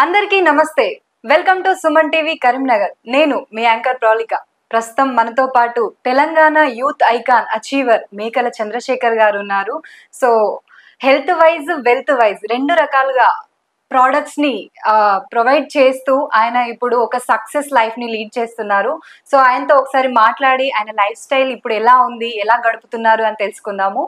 అందరికీ నమస్తే. Welcome to Suman TV Karimnagar. నేను మీ యాంకర్ ప్రౌలిక. ప్రస్తుతం మనతో పాటు తెలంగాణ యూత్ ఐకాన్ అచీవర్ మేకల చంద్రశేఖర్ గారు ఉన్నారు. So health wise wealth wise రెండు రకాలుగా ప్రోడక్ట్స్ ని ప్రొవైడ్ చేస్తూ ఆయన ఇప్పుడు ఒక సక్సెస్ లైఫ్ ని లీడ్ చేస్తున్నారు. సో ఆయనతో ఒకసారి మాట్లాడి ఆయన లైఫ్ స్టైల్ ఇప్పుడు ఎలా ఉంది, ఎలా గడుపుతున్నారు అని తెలుసుకుందాము.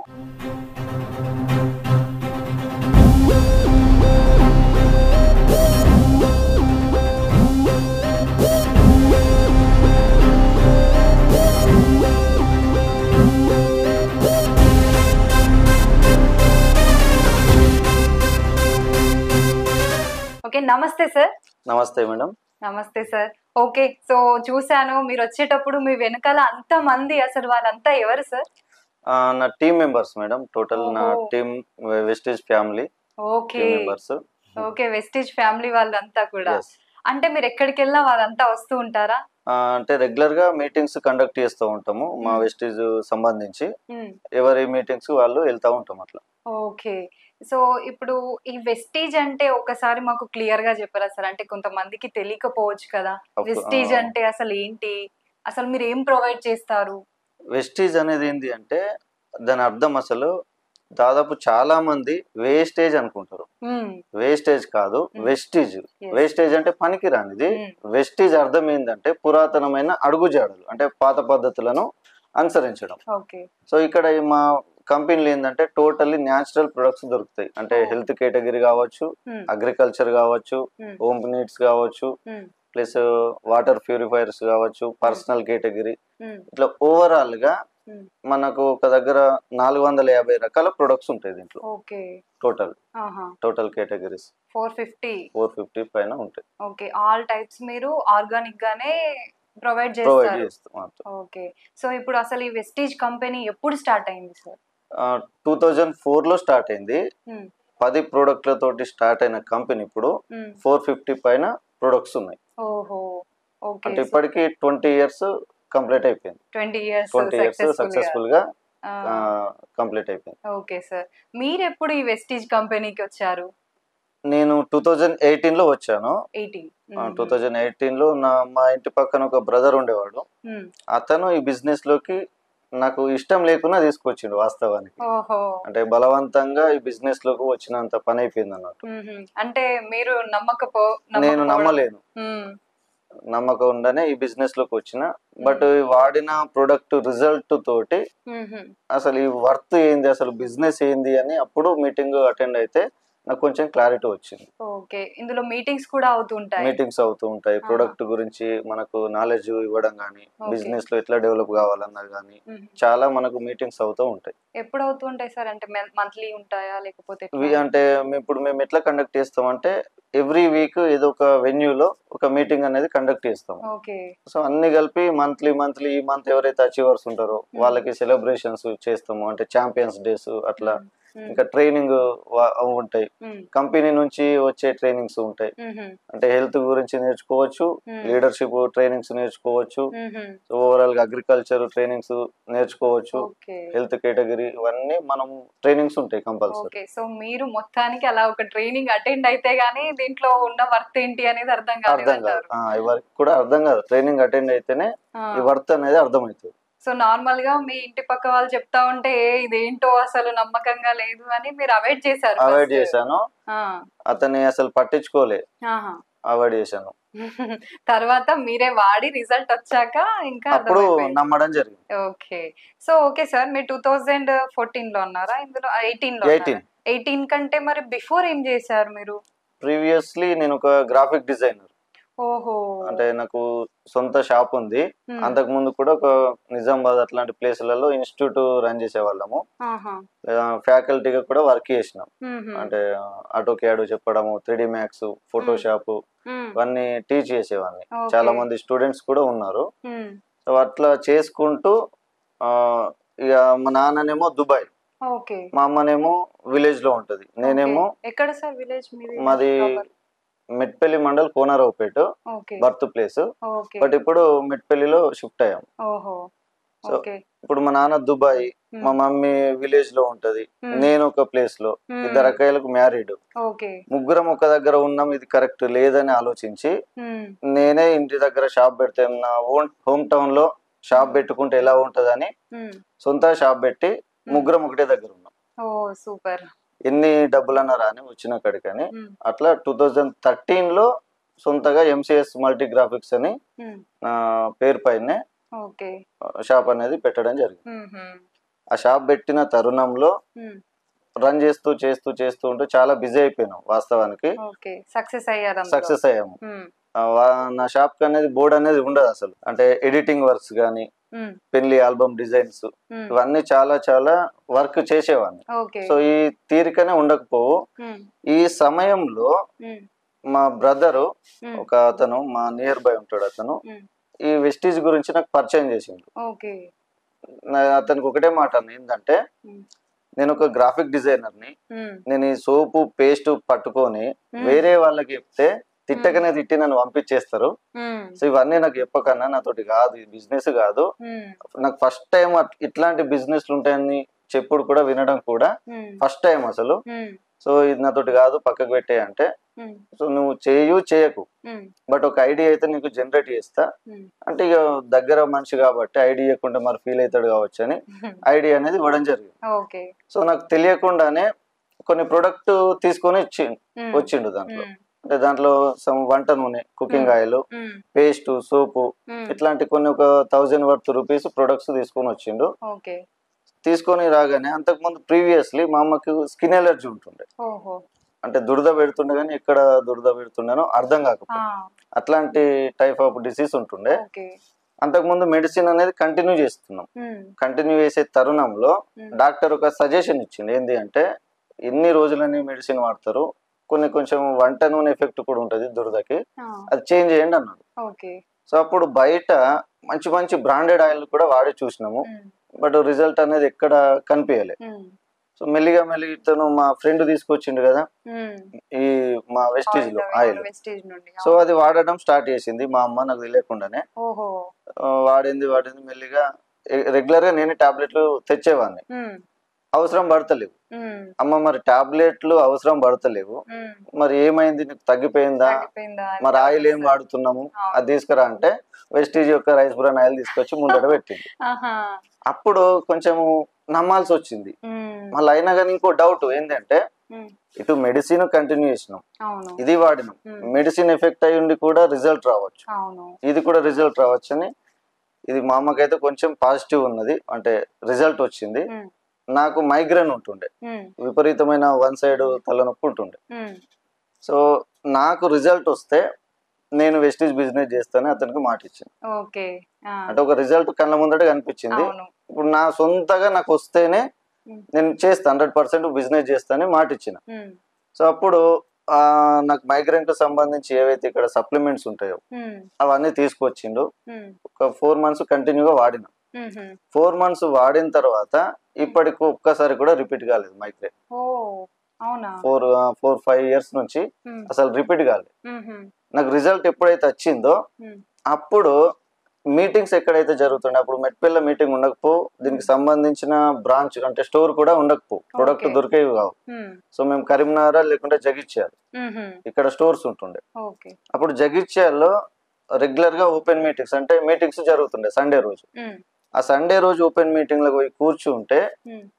ఓకే, నమస్తే సార్. నమస్తే మేడం. నమస్తే సార్. ఓకే, సో చూశాను మీరు వచ్చేటప్పుడు మీ వెనకాల అంత మంది, అసలు వాళ్ళంతా ఎవరు సార్? నా టీమ్ మెంబర్స్ మేడం. టోటల్ నా team Vestige family. Okay members. Okay, Vestige family వాళ్ళంతా కూడా. అంటే మీరు ఎక్కడికి వెళ్ళినా వాళ్ళంతా వస్తూ ఉంటారా? అంటే రెగ్యులర్ గా మీటింగ్స్ కండక్ట్ చేస్తూ ఉంటాము మా వెస్టేజ్ సంబంధించి. ఎవరి మీటింగ్స్ వాళ్ళు వెళ్తా ఉంటాం అట్లా. ఓకే, సో ఇప్పుడు ఈ వెస్టేజ్ అంటే ఒకసారి మాకు క్లియర్ గా చెప్పరా సార్? అంటే కొంతమందికి తెలియకపోవచ్చు కదా, వెస్టేజ్ అంటే అసలు ఏంటి, అసలు మీరు ఏం ప్రొవైడ్ చేస్తారు? వెస్టేజ్ అనేది ఏంటి అంటే దాని అర్థం అసలు దాదాపు చాలా మంది వేస్టేజ్ అనుకుంటారు. వేస్టేజ్ కాదు, వెస్టేజ్. వేస్టేజ్ అంటే పనికి రానిది. వెస్టేజ్ అర్థం ఏంటంటే పురాతనమైన అడుగుజాడలు, అంటే పాత పద్ధతులను అనుసరించడం. సో ఇక్కడ మా కంపెనీలు ఏంటంటే టోటల్లీ న్యాచురల్ ప్రొడక్ట్స్ దొరుకుతాయి. అంటే హెల్త్ కేటగిరీ కావచ్చు, అగ్రికల్చర్ కావచ్చు, హోమ్ నీడ్స్ కావచ్చు, ప్లస్ వాటర్ ప్యూరిఫైయర్స్ కావచ్చు, పర్సనల్ కేటగిరీ, ఇట్లా ఓవరాల్ గా మనకు ఒక దగ్గర 450 రకాల ప్రొడక్ట్స్ ఉంటాయి దీంట్లో. టోటల్ కేటగిరీస్ 450 పైన ఉంటాయి. ఓకే, ఆల్ టైప్స్ మీరు ఆర్గానిక్ గానే ప్రొవైడ్ చేస్తాం. ఓకే, సో ఇప్పుడు అసలు ఈ వెస్టేజ్ కంపెనీ ఎప్పుడు స్టార్ట్ అయింది సార్? 2004 లో స్టార్ట్ అయింది. 10 ప్రోడక్ట్లతోటి స్టార్ట్ అయిన కంపెనీ ఇప్పుడు 450 పైన ప్రొడక్ట్స్ ఉన్నాయి. అంటే ఇప్పటికి 20 ఇయర్స్ కంప్లీట్ అయిపోయింది. 20 ఇయర్స్ సక్సెస్ఫుల్ గా కంప్లీట్ అయిపోయింది. ఓకే సార్, మీరు ఎప్పుడు ఈ వెస్టేజ్ కంపెనీకి వచ్చారు? నేను 2018 లో వచ్చాను. 2018 లో మా ఇంటి పక్కన ఒక బ్రదర్ ఉండేవాడు. అతను ఈ బిజినెస్ లోకి నాకు ఇష్టం లేకున్నా తీసుకొచ్చిండు వాస్తవానికి. అంటే బలవంతంగా ఈ బిజినెస్ లోకి వచ్చినంత పని అయిపోయింది అన్నట్టు. అంటే మీరు నేను నమ్మలేను, నమ్మకంగానే ఈ బిజినెస్ లోకి వచ్చిన. బట్ వాడిన ప్రొడక్ట్ రిజల్ట్ తోటి అసలు ఈ వర్త్ ఏంది, అసలు బిజినెస్ ఏంది అని అప్పుడు మీటింగ్ అటెండ్ అయితే నాకు కొంచెం క్లారిటీ వచ్చింది. ఓకే, ఇందులో మీటింగ్స్ కూడా అవుతూ ఉంటాయి. ప్రొడక్ట్ గురించి మనకు నాలెడ్జ్ ఇవ్వడం గానీ, బిజినెస్ లో ఎట్లా డెవలప్ కావాలన్నది గానీ చాలా మనకు మీటింగ్స్ అవుతూ ఉంటాయి. ఎప్పుడు అవుతూ ఉంటాయి సార్? అంటే మంత్లీ ఉంటాయా లేకపోతే? అంటే ఇప్పుడు మేము ఎట్లా కండక్ట్ చేస్తామంటే ఎవ్రీ వీక్ ఏదో ఒక వెన్యూలో ఒక మీటింగ్ అనేది కండక్ట్ చేస్తాం. సో అన్ని కలిపి మంత్లీ ఈ మంత్ ఎవరైతే అచీవర్స్ ఉంటారో వాళ్ళకి సెలబ్రేషన్స్ చేస్తాము. అంటే ఛాంపియన్స్ డేస్ అట్లా. ఇంకా ట్రైనింగ్ ఉంటాయి, కంపెనీ నుంచి వచ్చే ట్రైనింగ్స్ ఉంటాయి. అంటే హెల్త్ గురించి నేర్చుకోవచ్చు, లీడర్షిప్ ట్రైనింగ్స్ నేర్చుకోవచ్చు, ఓవరాల్ గా అగ్రికల్చర్ ట్రైనింగ్స్ నేర్చుకోవచ్చు, హెల్త్ కేటగిరీ ఇవన్నీ మనం ట్రైనింగ్స్ ఉంటాయి కంపల్సరీ. సో మీరు మొత్తానికి అలా ఒక ట్రైనింగ్ అటెండ్ అయితే గానీ దీంట్లో ఉన్న వర్త్ ఏంటి అనేది అర్థం కాదు. ఎవరికి కూడా అర్థం కాదు. ట్రైనింగ్ అటెండ్ అయితేనే ఈ వర్త్ అనేది అర్థమవుతుంది. సో నార్మల్ గా మీ ఇంటి పక్క వాళ్ళు చెప్తా ఉంటే ఇదేంటో అసలు నమ్మకంగా లేదు అని మీరు అవాయిడ్ చేశారు? అవాయిడ్ చేశాను, అతన్ని అసలు పట్టించుకోలే, అవాయిడ్ చేశాను. తర్వాత మీరే వాడి రిజల్ట్ వచ్చాక ఇంకా అప్పుడు నమ్మడం జరిగింది. ఓకే సార్, మీరు 2014 లో అన్నారా? ఇందులో 18 కంటే మరి బిఫోర్ ఏం చేశారు మీరు? ప్రీవియస్లీ నేను ఒక గ్రాఫిక్ డిజైనర్. అంటే నాకు సొంత షాప్ ఉంది. అంతకు ముందు కూడా ఒక నిజామాబాద్ అట్లాంటి ప్లేసులలో ఇన్స్టిట్యూట్ రన్ చేసేవాళ్ళము. ఫ్యాకల్టీగా కూడా వర్క్ చేసినాం. అంటే ఆటో క్యాడ్ చెప్పడము, 3D మ్యాక్స్, ఫోటోషాప్ ఇవన్నీ టీచ్ చేసేవాడిని. చాలా మంది స్టూడెంట్స్ కూడా ఉన్నారు. సో అట్లా చేసుకుంటూ ఇక మా నాన్ననేమో దుబాయ్, మా అమ్మనేమో విలేజ్ లో ఉంటది. నేనేమో ఎక్కడ సార్ విలేజ్? మాది Metpally mandal, Konaraopet birth place. But ఇప్పుడు మెట్పల్లిలో షిఫ్ట్ అయ్యాం. సో ఇప్పుడు మా నాన్న దుబాయ్, మా మమ్మీ విలేజ్ లో ఉంటది, నేను ఒక ప్లేస్ లో, ఇద్దరు అక్కయ్యలకు మ్యారీడ్, ముగ్గురం ఒక దగ్గర ఉన్నాం, ఇది కరెక్ట్ లేదని ఆలోచించి నేనే ఇంటి దగ్గర షాప్ పెడితే నా హోమ్ టౌన్ లో షాప్ పెట్టుకుంటే ఎలా ఉంటదని సొంత షాప్ పెట్టి ముగ్గురం ఒకటే దగ్గర ఉన్నాం. సూపర్. ఎన్ని డబ్బులన్నా రాని వచ్చిన కడికని అట్లా 2013 లో సొంతగా ఎంసీఎస్ మల్టీ గ్రాఫిక్స్ అని నా పేరు పైనే షాప్ అనేది పెట్టడం జరిగింది. ఆ షాప్ పెట్టిన తరుణంలో రన్ చేస్తూ చేస్తూ చేస్తూ ఉంటూ చాలా బిజీ అయిపోయినాం. వాస్తవానికి సక్సెస్ అయ్యాము. నా షాప్ కి అనేది బోర్డ్ అనేది ఉండదు అసలు. అంటే ఎడిటింగ్ వర్క్స్ గానీ, పెళ్లి ఆల్బమ్ డిజైన్స్, ఇవన్నీ చాలా చాలా వర్క్ చేసేవాడిని. సో ఈ తీరికనే ఉండకపోవు. ఈ సమయంలో మా బ్రదరు ఒక అతను, మా నియర్ బై ఉంటాడు, అతను ఈ వెస్టీజ్ గురించి నాకు పరిచయం చేసిండు. అతనికి ఒకటే మాట ఏంటంటే, నేను ఒక గ్రాఫిక్ డిజైనర్ ని, నేను ఈ సోపు పేస్ట్ పట్టుకొని వేరే వాళ్ళకి చెప్తే తిట్టకనే తిట్టి నన్ను పంపించేస్తారు. సో ఇవన్నీ నాకు చెప్పకన్నా, నాతోటి కాదు, ఈ బిజినెస్ కాదు, నాకు ఫస్ట్ టైం ఇట్లాంటి బిజినెస్లు ఉంటాయని చెప్పుడు కూడా వినడం కూడా ఫస్ట్ టైం అసలు. సో ఇది నాతోటి కాదు, పక్కకు పెట్టే అంటే, సో నువ్వు చేయకు, బట్ ఒక ఐడియా అయితే నీకు జనరేట్ చేస్తా అంటే, ఇక దగ్గర మనిషి కాబట్టి ఐడియా ఇవ్వకుండా మరి ఫీల్ అవుతాడు కావచ్చు అని ఐడియా అనేది ఇవ్వడం జరిగింది. సో నాకు తెలియకుండానే కొన్ని ప్రొడక్ట్ తీసుకొని వచ్చిండు దాంట్లో. అంటే దాంట్లో వంట నూనె, కుకింగ్ ఆయిల్, పేస్ట్, సోపు, ఇట్లాంటి కొన్ని ఒక 1000 వర్త్ రూపీస్ ప్రొడక్ట్స్ తీసుకొని వచ్చిండు. తీసుకొని రాగానే అంతకుముందు ప్రీవియస్లీ మా అమ్మకి స్కిన్ ఎలర్జీ ఉంటుండే. అంటే దురద పెడుతుండే కానీ ఎక్కడ దురద పెడుతుండేనో అర్థం కాకపోతే అట్లాంటి టైప్ ఆఫ్ డిసీజ్ ఉంటుండే. అంతకుముందు మెడిసిన్ అనేది కంటిన్యూ చేస్తున్నాం. కంటిన్యూ చేసే తరుణంలో డాక్టర్ ఒక సజెషన్ ఇచ్చింది. ఏంటి అంటే, ఎన్ని రోజులని మెడిసిన్ వాడతారు, కొంచెం వంట నూనె ఎఫెక్ట్ కూడా ఉంటది దురదకి, అది చేంజ్ చేయండి అన్నాడు. సో అప్పుడు బయట మంచి మంచి బ్రాండెడ్ ఆయిల్ కూడా వాడి చూసినాము, బట్ రిజల్ట్ అనేది ఎక్కడ కనిపించలే. సో మెల్లిగా ఇతను మా ఫ్రెండ్ తీసుకొచ్చిండు కదా ఈ మా వెస్టీజ్ లో ఆయిల్. సో అది వాడడం స్టార్ట్ చేసింది మా అమ్మ, నాకు తెలియకుండానే. వాడింది మెల్లిగా రెగ్యులర్ గా నేనే టాబ్లెట్లు తెచ్చేవాడిని. అవసరం పడతలేవు అమ్మ, మరి టాబ్లెట్లు అవసరం పడతలేవు, మరి ఏమైంది, నీకు తగ్గిపోయిందా, మరి ఆయిల్ ఏం వాడుతున్నాము అది తీసుకురా అంటే వెస్టీజ్ యొక్క రైస్ బ్రాన్ ఆయిల్ తీసుకొచ్చి ముందట పెట్టింది. అప్పుడు కొంచెం నమ్మాల్సి వచ్చింది. మళ్ళీ అయినా కానీ ఇంకో డౌట్ ఏంటంటే, ఇటు మెడిసిన్ కంటిన్యూ చేసినాం, ఇది వాడినాం, మెడిసిన్ ఎఫెక్ట్ అయ్యి ఉండి కూడా రిజల్ట్ రావచ్చు, ఇది కూడా రిజల్ట్ రావచ్చు అని. ఇది మా అమ్మకైతే కొంచెం పాజిటివ్ ఉన్నది, అంటే రిజల్ట్ వచ్చింది. నాకు మైగ్రేన్ ఉంటుండే, విపరీతమైన వన్ సైడ్ తలనొప్పి ఉంటుండే. సో నాకు రిజల్ట్ వస్తే నేను వెస్టీజ్ బిజినెస్ చేస్తానని అతనికి మాట ఇచ్చాను. అంటే ఒక రిజల్ట్ కళ్ళ ముందట కనిపించింది. ఇప్పుడు నా సొంతగా నాకు వస్తేనే నేను చేస్తాను, 100% బిజినెస్ చేస్తానని మాట ఇచ్చిన. సో అప్పుడు నాకు మైగ్రేన్ కు సంబంధించి ఏవైతే ఇక్కడ సప్లిమెంట్స్ ఉంటాయో అవన్నీ తీసుకొచ్చిండు. ఒక 4 months కంటిన్యూగా వాడిన. 4 months వాడిన తర్వాత ఇప్పటికి ఒక్కసారి కూడా రిపీట్ కాలేదు మైగ్రేన్. 4-5 years నుంచి అసలు రిపీట్ కాలేదు. నాకు రిజల్ట్ ఎప్పుడైతే వచ్చిందో అప్పుడు మీటింగ్స్ ఎక్కడైతే జరుగుతుండే, అప్పుడు మెట్పల్లి మీటింగ్ ఉండకపో, దీనికి సంబంధించిన బ్రాంచ్ అంటే స్టోర్ కూడా ఉండకపో, ప్రొడక్ట్ దొరికేవి కావు. సో మేము కరీంనగర్ లేకుంటే జగిత్యాల ఇక్కడ స్టోర్స్ ఉంటుండే. అప్పుడు జగిత్యాల్లో రెగ్యులర్ గా ఓపెన్ మీటింగ్స్ అంటే మీటింగ్స్ జరుగుతుండే సండే రోజు. ఆ సండే రోజు ఓపెన్ మీటింగ్ లో పోయి కూర్చుంటే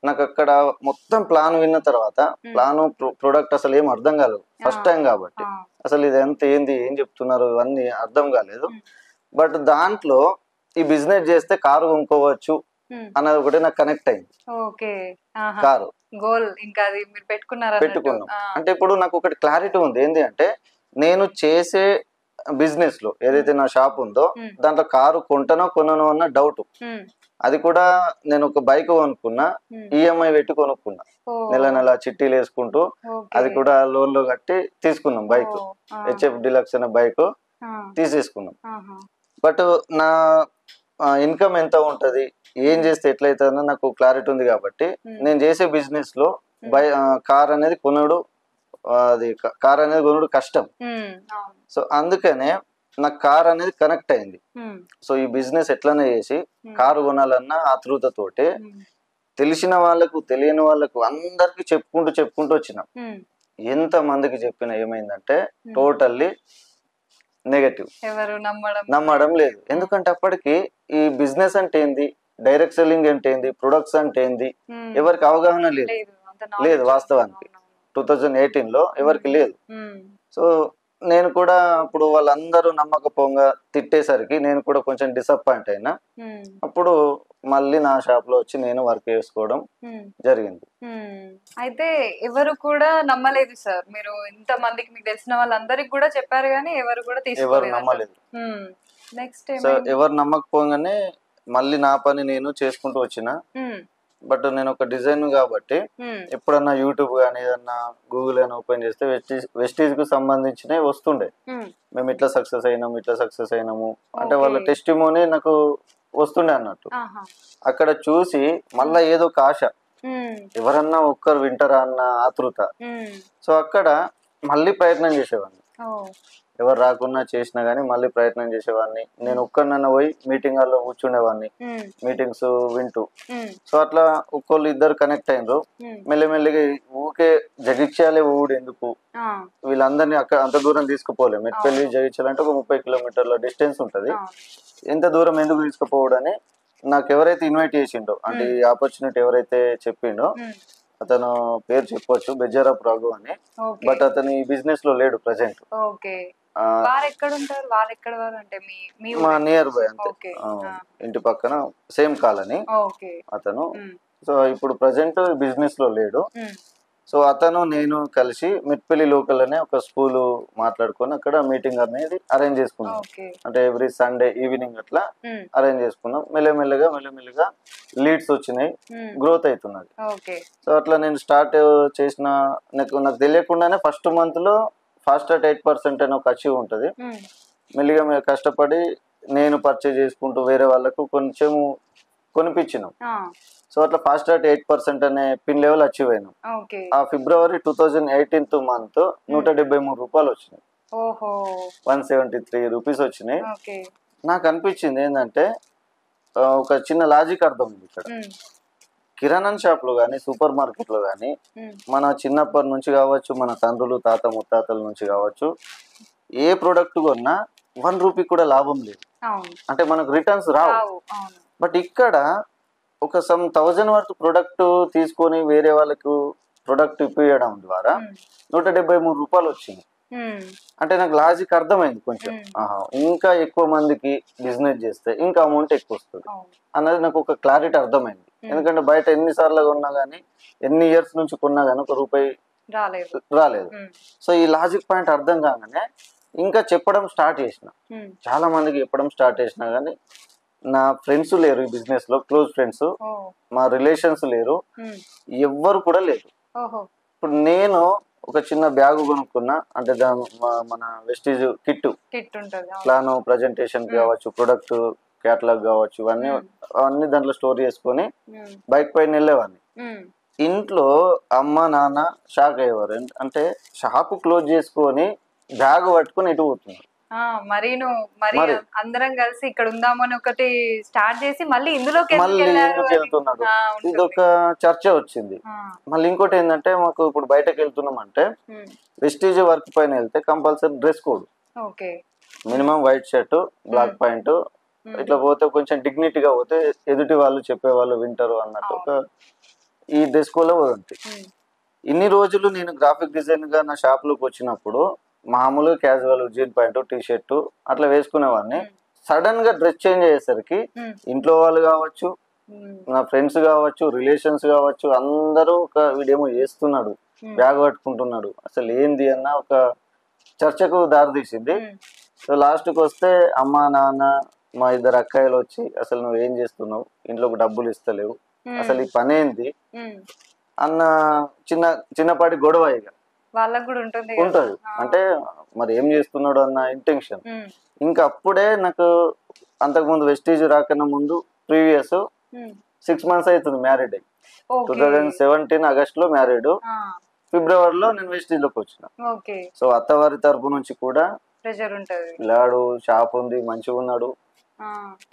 నాకు అక్కడ మొత్తం ప్లాన్ విన్న తర్వాత, ప్లాన్ ప్రొడక్ట్ అసలు ఏం అర్థం కాలేదు, ఫస్ట్ టైం కాబట్టి అసలు ఇది ఎంత ఏం చెప్తున్నారు ఇవన్నీ అర్థం కాలేదు. బట్ దాంట్లో ఈ బిజినెస్ చేస్తే కారు కొనుక్కోవచ్చు అన్నది ఒకటి నాకు కనెక్ట్ అయింది. కారు పెట్టుకున్నాం అంటే ఇప్పుడు నాకు ఒకటి క్లారిటీ ఉంది. ఏంటి అంటే, నేను చేసే బిజినెస్ లో ఏదైతే నా షాప్ ఉందో దాంట్లో కారు కొంటనో కొననో అన్న డౌట్. అది కూడా నేను ఒక బైక్ కొనుక్కున్నా, ఈఎంఐ పెట్టి కొనుక్కున్నా, నెల చిట్టీలు వేసుకుంటూ, అది కూడా లోన్ లో కట్టి తీసుకున్నాం. బైక్ హెచ్ఎఫ్ డిలక్స్ అనే బైక్ తీసేసుకున్నాం. బట్ నా ఇన్కమ్ ఎంత ఉంటది, ఏం చేస్తే ఎట్లయితుందో నాకు క్లారిటీ ఉంది కాబట్టి నేను చేసే బిజినెస్ లో కార్ అనేది కొనుడు కష్టం. సో అందుకనే నాకు కార్ అనేది కనెక్ట్ అయింది. సో ఈ బిజినెస్ ఎట్లనే చేసి కారు కొనాలన్న ఆతృతతోటి తెలిసిన వాళ్ళకు తెలియని వాళ్ళకు అందరికి చెప్పుకుంటూ వచ్చినాం. ఎంత మందికి చెప్పినా ఏమైందంటే టోటల్లీ నెగటివ్, ఎవరు నమ్మడం లేదు. ఎందుకంటే అప్పటికి ఈ బిజినెస్ అంటే ఏంది, డైరెక్ట్ సెల్లింగ్ అంటే ఏంది, ప్రొడక్ట్స్ అంటే ఏంది ఎవరికి అవగాహన లేదు వాస్తవానికి. 2018 లో ఎవరికి లేదు. సో నేను కూడా అప్పుడు వాళ్ళందరూ నమ్మకపోగా తిట్టేసరికి నేను కూడా కొంచెం డిసప్పాయింట్ అయినా. అప్పుడు మళ్ళీ నా షాప్ లో వచ్చి నేను వర్క్ చేసుకోవడం జరిగింది. అయితే ఎవరు కూడా నమ్మలేదు సార్, మీరు ఇంత మందికి మీకు తెలిసిన వాళ్ళందరికి కూడా చెప్పారు కానీ ఎవరు కూడా నమ్మలేదు. నెక్స్ట్ సో ఎవరు నమ్మకపోగానే మళ్ళీ నా పని నేను చేసుకుంటూ వచ్చిన. బట్ నేను ఒక డిజైన్ కాబట్టి ఎప్పుడన్నా యూట్యూబ్ కానీ ఏదన్నా గూగుల్ అని ఓపెన్ చేస్తే వెస్టీజ్ కు సంబంధించినవి వస్తుండే. మేము ఇట్లా సక్సెస్ అయినాము అంటే వాళ్ళ టెస్టిమోనీ నాకు వస్తుండే అన్నట్టు. అక్కడ చూసి మళ్ళా ఏదో ఒక ఆశ, ఎవరన్నా ఒక్కరు వింటారా అన్న ఆతృత. సో అక్కడ మళ్ళీ ప్రయత్నం చేసేవాడిని. ఎవరు రాకున్నా చేసినా గానీ మళ్ళీ ప్రయత్నం చేసేవాడిని. నేను ఒక్కరినన్నా పోయి మీటింగ్ హాల్లో కూర్చుండేవాడిని, మీటింగ్స్ వింటూ. సో అట్లా ఒక్కళ్ళు ఇద్దరు కనెక్ట్ అయినరు. మెల్లమెల్లిగా ఊకే జగిత్యాలే ఊడు ఎందుకు, వీళ్ళందరినీ అక్కడ అంత దూరం తీసుకుపోలే. మెట్పల్లి జగిత్యాలంటే ఒక 30 కిలోమీటర్ల డిస్టెన్స్ ఉంటది. ఎంత దూరం ఎందుకు తీసుకుపోవడని నాకు ఎవరైతే ఇన్వైట్ చేసిండో, అంటే ఈ ఆపర్చునిటీ ఎవరైతే చెప్పిండో అతను పేరు చెప్పొచ్చు, బెజ్జారపు రఘు అని. బట్ అతను ఈ బిజినెస్ లో లేడు ప్రెసెంట్. మా నియర్ బై అంతే, ఇంటి పక్కన సేమ్ కాలనీ అతను. సో ఇప్పుడు ప్రెసెంట్ బిజినెస్ లో లేడు. సో అతను నేను కలిసి మిట్పల్లి లోకల్ అనే ఒక స్కూల్ మాట్లాడుకొని అక్కడ మీటింగ్ అనేది అరేంజ్ చేసుకున్నాం. అంటే ఎవ్రీ సండే ఈవినింగ్ అట్లా అరేంజ్ చేసుకున్నాం. మెల్లమెల్లగా లీడ్స్ వచ్చినాయి, గ్రోత్ అవుతున్నది. సో అట్లా నేను స్టార్ట్ చేసిన, నాకు తెలియకుండానే ఫస్ట్ మంత్ లో ఫాస్ట్ అట్ 8% అని ఒక అచీవ్ ఉంటుంది. మెల్లిగా మేము కష్టపడి నేను పర్చేజ్ చేసుకుంటూ వేరే వాళ్ళకు కొంచెం కొనిపించినాం. సో అట్లా ఫాస్ట్ అట్ 8% అనే పిన్ లెవెల్ అచీవ్ అయినాం. ఆ ఫిబ్రవరి 2018 మంత్ 173 రూపాయలు వచ్చినాయి, 173 రూపీస్ వచ్చినాయి. నాకు అనిపించింది ఏంటంటే ఒక చిన్న లాజిక్ అర్థమైంది ఇక్కడ. కిరాణా షాప్ లో గానీ సూపర్ మార్కెట్ లో గానీ మన చిన్నప్పటి నుంచి కావచ్చు, మన తండ్రులు తాత ముత్తాతల నుంచి కావచ్చు, ఏ ప్రొడక్ట్ కొన్నా 1 రూపీ కూడా లాభం లేదు, అంటే మనకు రిటర్న్స్ రావు. బట్ ఇక్కడ ఒక సమ్ 1000 వరకు ప్రొడక్ట్ తీసుకొని వేరే వాళ్ళకు ప్రొడక్ట్ ఇప్పించడం ద్వారా 173 రూపాయలు వచ్చింది. అంటే నాకు లాజిక్ అర్థమైంది కొంచెం. ఇంకా ఎక్కువ మందికి బిజినెస్ చేస్తే ఇంకా అమౌంట్ ఎక్కువ వస్తుంది అన్నది నాకు ఒక క్లారిటీ అర్థమైంది. ఎందుకంటే బయట ఎన్నిసార్లు కొన్నా గానీ, ఎన్ని ఇయర్స్ నుంచి కొన్నా గానీ 1 రూపాయి రాలేదు. సో ఈ లాజిక్ పాయింట్ అర్థం కాగానే ఇంకా చెప్పడం స్టార్ట్ చేసిన, చాలా మందికి చెప్పడం స్టార్ట్ చేసినా గానీ నా ఫ్రెండ్స్ లేరు ఈ బిజినెస్ లో, క్లోజ్ ఫ్రెండ్స్, మా రిలేషన్స్ లేరు, ఎవ్వరు కూడా లేరు. ఇప్పుడు నేను ఒక చిన్న బ్యాగ్ కొనుక్కున్నా అంటే మన వెస్టీజ్ కిట్ ప్లాన్ ప్రజెంటేషన్ కావచ్చు, ప్రొడక్ట్ క్యాటలాగ్ కావచ్చు, అన్ని దాంట్లో స్టోర్ చేసుకొని బైక్ పైన వెళ్ళేవాడిని. ఇంట్లో అమ్మ నాన్న షాక్ అయ్యేవారు. అంటే షాప్ క్లోజ్ చేసుకొని బ్యాగ్ పట్టుకుని ఎటు పోతున్నారు. మరి అందరం కలిసి ఇక్కడ ఉందామని ఒకటి స్టార్ట్ చేసి మళ్ళీ ఇందులోకి వెళ్తున్నాడు. ఇదొక చర్చ వచ్చింది. మళ్ళీ ఇంకోటి ఏంటంటే మాకు ఇప్పుడు బయటకు వెళ్తున్నాం అంటే వెస్టీజ్ వర్క్ పైన వెళ్తే compulsory dress code, minimum white shirt black pant, ఇట్లా పోతే కొంచెం డిగ్నిటీగా పోతే ఎదుటి వాళ్ళు చెప్పేవాళ్ళు వింటారు అన్నట్టు ఒక ఈ డ్రెస్ కోడ్ లో పోతుంది. ఇన్ని రోజులు నేను గ్రాఫిక్ డిజైన్ గా నా షాప్ లోకి వచ్చినప్పుడు మామూలుగా casual jean pant T shirt అట్లా వేసుకునేవాడిని. సడన్ గా డ్రెస్ చేంజ్ అయ్యేసరికి ఇంట్లో వాళ్ళు కావచ్చు, నా ఫ్రెండ్స్ కావచ్చు, రిలేషన్స్ కావచ్చు, అందరూ ఒక వీడేమో చేస్తున్నాడు, బ్యాగ్ పట్టుకుంటున్నాడు, అసలు ఏంది అన్న ఒక చర్చకు దారితీసింది. సో లాస్ట్కి వస్తే అమ్మ నాన్న మా 2 అక్కాయిలు వచ్చి అసలు నువ్వు ఏం చేస్తున్నావు, ఇంట్లోకి డబ్బులు ఇస్తలేవు, అసలు ఈ పని ఏంది అన్న చిన్నపాటి గొడవ ఇక వాళ్ళకు కూడా ఉంటది. అంటే మరి ఏం చేస్తున్నాడు అన్న ఇంటెన్షన్. ఇంకా అప్పుడే నాకు అంతకుముందు వెస్టీజ్ రాకన్నా ముందు ప్రీవియస్ 6 months అవుతుంది మ్యారీడ్ అయ్యి. 2017 ఆగస్ట్ లో మ్యారీడ్, ఫిబ్రవరిలో నేను వెస్టీజ్ లోకి వచ్చిన. సో అత్తవారి తరపు నుంచి కూడా పిల్లాడు షాప్ ఉంది, మంచిగా ఉన్నాడు,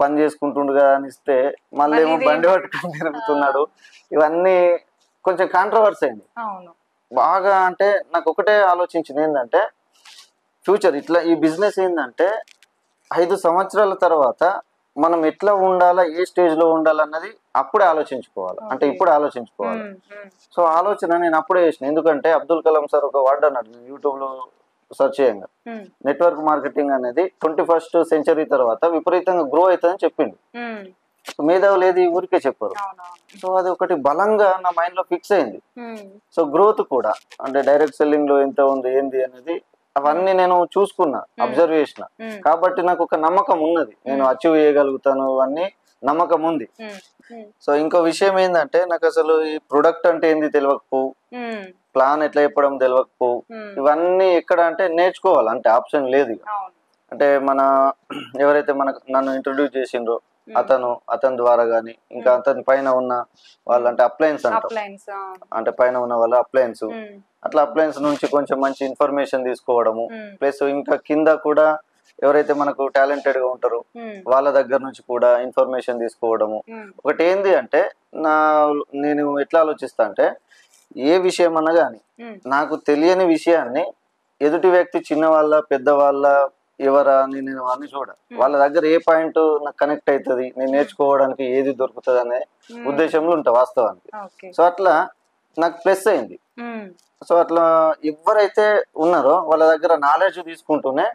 పని చేసుకుంటుండు కదా అని ఇస్తే మళ్ళీ ఏమో బండి పట్టుకొని తిరుగుతున్నాడు. ఇవన్నీ కొంచెం కాంట్రవర్సీ అయింది బాగా. అంటే నాకు ఒకటే ఆలోచించింది ఏంటంటే ఫ్యూచర్ ఇట్లా ఈ బిజినెస్ ఏంటంటే 5 సంవత్సరాల తర్వాత మనం ఎట్లా ఉండాలా, ఏ స్టేజ్ లో ఉండాలన్నది అప్పుడే ఆలోచించుకోవాలి. అంటే ఇప్పుడు ఆలోచించుకోవాలి. సో ఆలోచన నేను అప్పుడే చేసిన. ఎందుకంటే అబ్దుల్ కలాం సార్ ఒక వర్డ్ అన్నాడు, నేను యూట్యూబ్ లో సెర్చ్ చేయంగా, నెట్వర్క్ మార్కెటింగ్ అనేది 21st సెంచరీ తర్వాత విపరీతంగా గ్రో అవుతుందని చెప్పిండు. మేధావులు ఏది ఊరికే చెప్పారు. సో అది ఒకటి బలంగా నా మైండ్ లో ఫిక్స్ అయింది. సో గ్రోత్ కూడా అంటే డైరెక్ట్ సెల్లింగ్ లో ఎంత ఉంది ఏంది అనేది అవన్నీ నేను చూసుకున్నా, అబ్జర్వ్ చేసిన. కాబట్టి నాకు ఒక నమ్మకం ఉన్నది, నేను అచీవ్ చేయగలుగుతాను అన్ని నమ్మకం ఉంది. సో ఇంకో విషయం ఏంటంటే నాకు అసలు ఈ ప్రొడక్ట్ అంటే ఏంది తెలియకపోవు, ప్లాన్ ఎట్లా చెప్పడం తెలియకపోవు. ఇవన్నీ ఎక్కడ అంటే నేర్చుకోవాలి, అంటే ఆప్షన్ లేదు. అంటే మన ఎవరైతే నన్ను ఇంట్రొడ్యూస్ చేసిండ్రో అతని ద్వారా గానీ, ఇంకా అతని పైన ఉన్న వాళ్ళు అంటే అప్లయన్స్ అంటారు, అంటే పైన ఉన్న వాళ్ళు అప్లయన్స్, అట్లా అప్లయన్స్ నుంచి కొంచెం మంచి ఇన్ఫర్మేషన్ తీసుకోవడము. ప్లస్ ఇంకా కింద కూడా ఎవరైతే మనకు టాలెంటెడ్ గా ఉంటారో వాళ్ళ దగ్గర నుంచి కూడా ఇన్ఫర్మేషన్ తీసుకోవడము. ఒకటి ఏంది అంటే నేను ఎట్లా ఆలోచిస్తా అంటే ఏ విషయం అన్నా కానీ నాకు తెలియని విషయాన్ని ఎదుటి వ్యక్తి చిన్నవాళ్ళ పెద్దవాళ్ళ ఎవరా అని నేను అన్ని చూడ, వాళ్ళ దగ్గర ఏ పాయింట్ నాకు కనెక్ట్ అవుతుంది, నేను నేర్చుకోవడానికి ఏది దొరుకుతుంది అనే ఉద్దేశంలో ఉంటా వాస్తవానికి. సో అట్లా నాకు ప్లస్ అయింది. సో అట్లా ఎవరైతే ఉన్నారో వాళ్ళ దగ్గర నాలెడ్జ్ తీసుకుంటూనే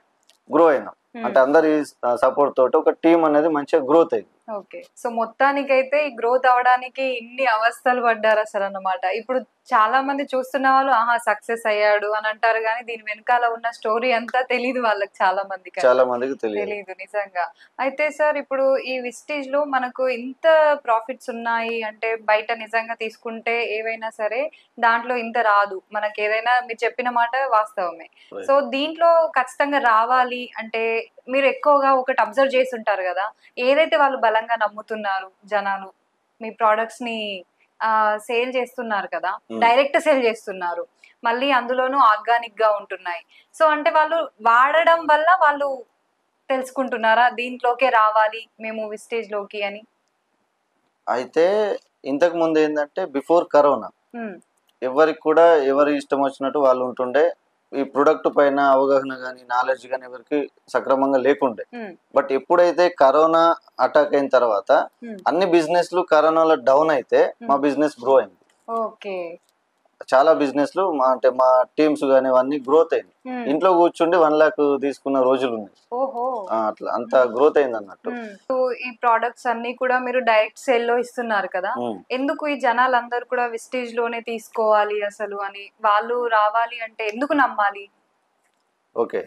గ్రో అయినా, అంటే అందరి సపోర్ట్ తోటి ఒక టీం అనేది మంచిగా గ్రోత్ అయింది. ఓకే, సో మొత్తానికైతే ఈ గ్రోత్ అవడానికి ఇన్ని అవస్థలు పడ్డారు అసలు అన్నమాట. ఇప్పుడు చాలా మంది చూస్తున్న వాళ్ళు సక్సెస్ అయ్యాడు అని అంటారు, కానీ దీని వెనకాల ఉన్న స్టోరీ అంతా తెలియదు వాళ్ళకి, చాలా మందికి తెలియదు నిజంగా. అయితే సార్ ఇప్పుడు ఈ విస్టేజ్ లో మనకు ఇంత ప్రాఫిట్స్ ఉన్నాయి అంటే బయట నిజంగా తీసుకుంటే ఏవైనా సరే దాంట్లో ఇంత రాదు మనకి, ఏదైనా మీరు చెప్పిన మాట వాస్తవమే. సో దీంట్లో ఖచ్చితంగా రావాలి అంటే మీరు ఎక్కువగా ఒకటి అబ్జర్వ్ చేసి ఉంటారు కదా, ఏదైతే వాళ్ళు బలంగా నమ్ముతున్నారు జనాలు, మీ ప్రోడక్ట్స్ ని సేల్ చేస్తున్నారు కదా, డైరెక్ట్ సేల్ చేస్తున్నారు, మళ్ళీ అందులోనూ ఆర్గానిక్ గా ఉంటున్నాయి. సో అంటే వాళ్ళు వాడడం వల్ల వాళ్ళు తెలుసుకుంటున్నారా దీంట్లోకే రావాలి మేము విస్టేజ్ లోకి అని? అయితే ఇంతకు ముందు ఏంటంటే బిఫోర్ కరోనా ఎవరికి కూడా ఎవరి ఇష్టం వచ్చినట్టు వాళ్ళు ఉంటుండే, ఈ ప్రొడక్ట్ పైన అవగాహన గానీ నాలెడ్జ్ గానీ ఎవరికి సక్రమంగా లేకుండే. బట్ ఎప్పుడైతే కరోనా అటాక్ అయిన తర్వాత అన్ని బిజినెస్లు కరోనాలో డౌన్ అయితే మా బిజినెస్ గ్రో అయింది. చాలా బిజినెస్లు అంటే మా టీమ్స్ గానీ అన్ని గ్రోత్ అయింది. ఇంట్లో కూర్చుండి 1 lakh తీసుకున్న రోజులు ఉన్నాయి. అట్లా అంత గ్రోత్ అయింది అన్నట్టు. ఈ ప్రొడక్ట్స్ అన్ని కూడా మీరు డైరెక్ట్ సేల్ లో ఇస్తున్నారు కదా, ఎందుకు ఈ జనాలందరూ కూడా విస్టేజ్ లోనే తీసుకోవాలి అసలు అని, వాళ్ళు రావాలి అంటే ఎందుకు నమ్మాలి? ఓకే,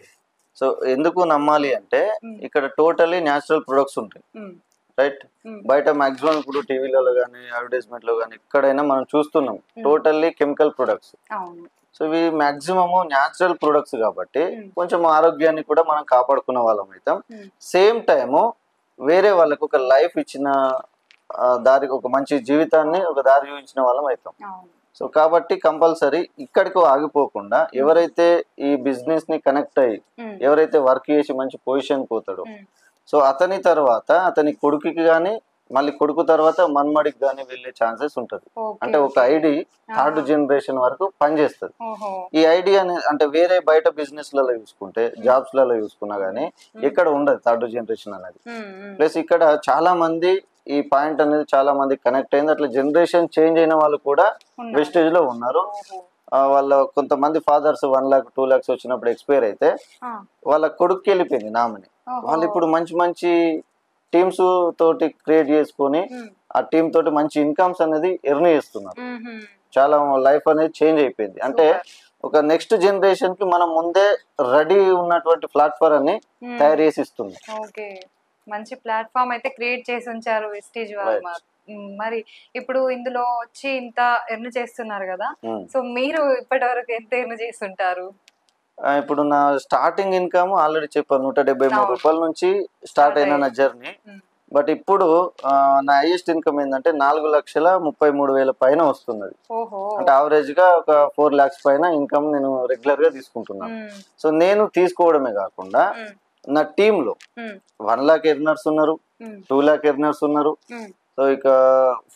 సో ఎందుకు నమ్మాలి అంటే ఇక్కడ టోటలీ న్యాచురల్ ప్రొడక్ట్స్ ఉంటాయి, రైట్? బయట మాక్సిమం ఇప్పుడు టీవీలలో కానీ అడ్వర్టైజ్మెంట్ లో కానీ ఎక్కడైనా మనం చూస్తున్నాం టోటల్లీ కెమికల్ ప్రొడక్ట్స్. సో ఇవి మాక్సిమం న్యాచురల్ ప్రొడక్ట్స్ కాబట్టి కొంచెం ఆరోగ్యాన్ని కూడా మనం కాపాడుకున్న వాళ్ళం అవుతాం. సేమ్ టైము వేరే వాళ్ళకు ఒక లైఫ్ ఇచ్చిన దారికి, ఒక మంచి జీవితాన్ని ఒక దారి చూపించిన వాళ్ళం అవుతాం. సో కాబట్టి కంపల్సరీ ఇక్కడికి ఆగిపోకుండా ఎవరైతే ఈ బిజినెస్ ని కనెక్ట్ అయ్యి ఎవరైతే వర్క్ చేసి మంచి పొజిషన్ పోతాడో, సో అతని తర్వాత అతని కొడుకుకి గానీ మళ్ళీ కొడుకు తర్వాత మన్మడికి గానీ వెళ్ళే ఛాన్సెస్ ఉంటది. అంటే ఒక ఐడి 3rd జనరేషన్ వరకు పనిచేస్తుంది. ఈ ఐడి అంటే వేరే బయట బిజినెస్ లలో చూసుకుంటే, జాబ్స్ లలో చూసుకున్నా గానీ ఎక్కడ ఉండదు 3rd జనరేషన్ అనేది. ప్లస్ ఇక్కడ చాలా మంది ఈ పాయింట్ అనేది చాలా మంది కనెక్ట్ అయింది. అట్లా జనరేషన్ చేంజ్ అయిన వాళ్ళు కూడా వెస్టేజ్ లో ఉన్నారు. వాళ్ళ కొంతమంది ఫాదర్స్ 1 lakh 2 lakhs వచ్చినప్పుడు ఎక్స్పైర్ అయితే వాళ్ళ కొడుకుకి వెళ్ళిపోయింది నామిని. వాళ్ళు ఇప్పుడు మంచి మంచి టీమ్స్ తోటి క్రియేట్ చేసుకొని ఆ టీమ్ తోటి మంచి ఇన్కమ్స్ అనేది ఎర్న్ చేస్తున్నారు. చాలా లైఫ్ అనేది చేంజ్ అయిపోయింది. అంటే ఒక నెక్స్ట్ జనరేషన్ కి మనం ముందే రెడీ ఉన్నటువంటి ప్లాట్ఫామ్ అని తయారు చేసి ఇస్తుంది. మంచి ప్లాట్ఫామ్ అయితే క్రియేట్ చేసి ఉంచారు వెస్టేజ్ వాళ్ళు. మరి ఇప్పుడు ఇందులో వచ్చి ఇంత ఎర్న్ చేస్తున్నారు కదా, సో మీరు ఇప్పటి వరకు ఎంత ఎర్న్ చేస్తుంటారు? ఇప్పుడు నా స్టార్టింగ్ ఇన్కమ్ ఆల్రెడీ చెప్పాను 173 రూపాయల నుంచి స్టార్ట్ అయిన నా జర్నీ. బట్ ఇప్పుడు నా హైయెస్ట్ ఇన్కమ్ ఏంటంటే 4,33,000 పైన వస్తున్నది. అంటే యావరేజ్ గా ఒక 4 lakhs పైన ఇన్కమ్ నేను రెగ్యులర్ గా తీసుకుంటున్నాను. సో నేను తీసుకోవడమే కాకుండా నా టీమ్ లో 1 lakh ఎర్నర్స్ ఉన్నారు, 2 lakh ఎర్నర్స్ ఉన్నారు. సో ఇక